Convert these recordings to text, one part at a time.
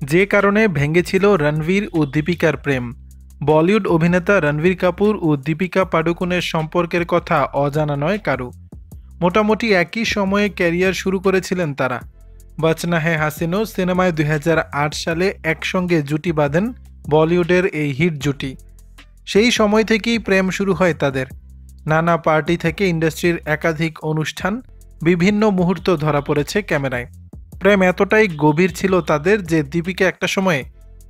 যে কারণে ভেঙেছিল রণবীর ও দীপিকার প্রেম। বলিউড অভিনেতা রণবীর কাপুর ও দীপিকা পাডুকোনের সম্পর্কের কথা অজানা নয় কারো। মোটামুটি একই সময়ে ক্যারিয়ার শুরু করেছিলেন তারা। বাচনা হ্যায় হাসিনো সিনেমায় 2008 সালে একসঙ্গে জুটি বাঁধেন বলিউডের এই হিট জুটি। সেই সময় থেকেই প্রেম শুরু হয় তাদের। নানা পার্টি থেকে ইন্ডাস্ট্রির একাধিক অনুষ্ঠান, বিভিন্ন মুহূর্ত ধরা পড়েছে ক্যামেরায়। প্রেম এতটাই গভীর ছিল তাদের যে দীপিকা একটা সময়ে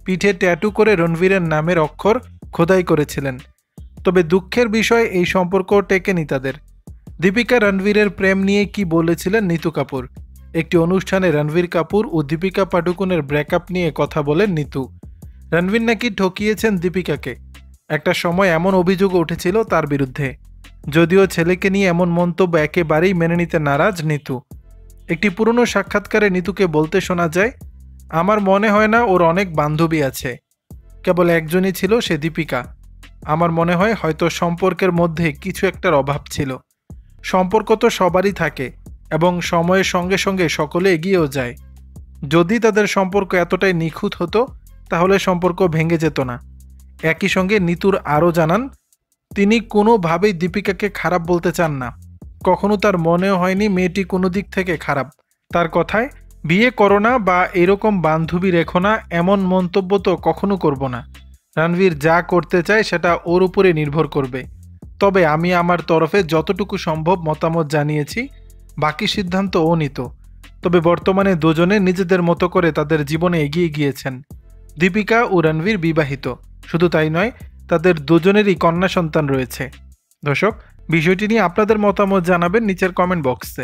পিঠে ট্যাটু করে রণবীরের নামের অক্ষর খোদাই করেছিলেন। তবে দুঃখের বিষয় এই সম্পর্ক টেকেনি তাদের। দীপিকা রণবীরের প্রেম নিয়ে কি বলেছিলেন নিতু কাপুর। একটি অনুষ্ঠানে রণবীর কাপুর ও দীপিকা পাডুকোনের ব্রেকআপ নিয়ে কথা বলেন নিতু। রণবীর নাকি ঠকিয়েছেন দীপিকাকে। একটা সময় এমন অভিযোগ উঠেছিল তার বিরুদ্ধে। যদিও ছেলেকে নিয়ে এমন মন্তব্য একেবারেই মেনে নিতে নারাজ নিতু। একটি পুরনো সাক্ষাৎকারে নিতুকে বলতে শোনা যায়, আমার মনে হয় না ওর অনেক বান্ধবী আছে, কেবল একজনই ছিল, সে দীপিকা। আমার মনে হয় হয়তো সম্পর্কের মধ্যে কিছু একটার অভাব ছিল। সম্পর্ক তো সবারই থাকে এবং সময়ের সঙ্গে সঙ্গে সকলে এগিয়েও যায়। যদি তাদের সম্পর্ক এতটাই নিখুঁত হতো তাহলে সম্পর্ক ভেঙে যেত না। একই সঙ্গে নিতুর আরও জানান, তিনি কোনোভাবেই দীপিকাকে খারাপ বলতে চান না। কখনো তার মনেও হয়নি মেয়েটি কোনো দিক থেকে খারাপ। তার কথায়, বিয়ে করো না বা এরকম বান্ধবী রেখো না এমন মন্তব্য তো কখনো করব না। রণবীর যা করতে চায় সেটা ওর উপরে নির্ভর করবে। তবে আমি আমার তরফে যতটুকু সম্ভব মতামত জানিয়েছি, বাকি সিদ্ধান্ত ও নিত। তবে বর্তমানে দুজনে নিজেদের মতো করে তাদের জীবনে এগিয়ে গিয়েছেন। দীপিকা ও রণবীর বিবাহিত। শুধু তাই নয়, তাদের দুজনেরই কন্যা সন্তান রয়েছে। দর্শক, বিষয়টি নিয়ে আপনাদের মতামত জানাবেন নিচের কমেন্ট বক্সে।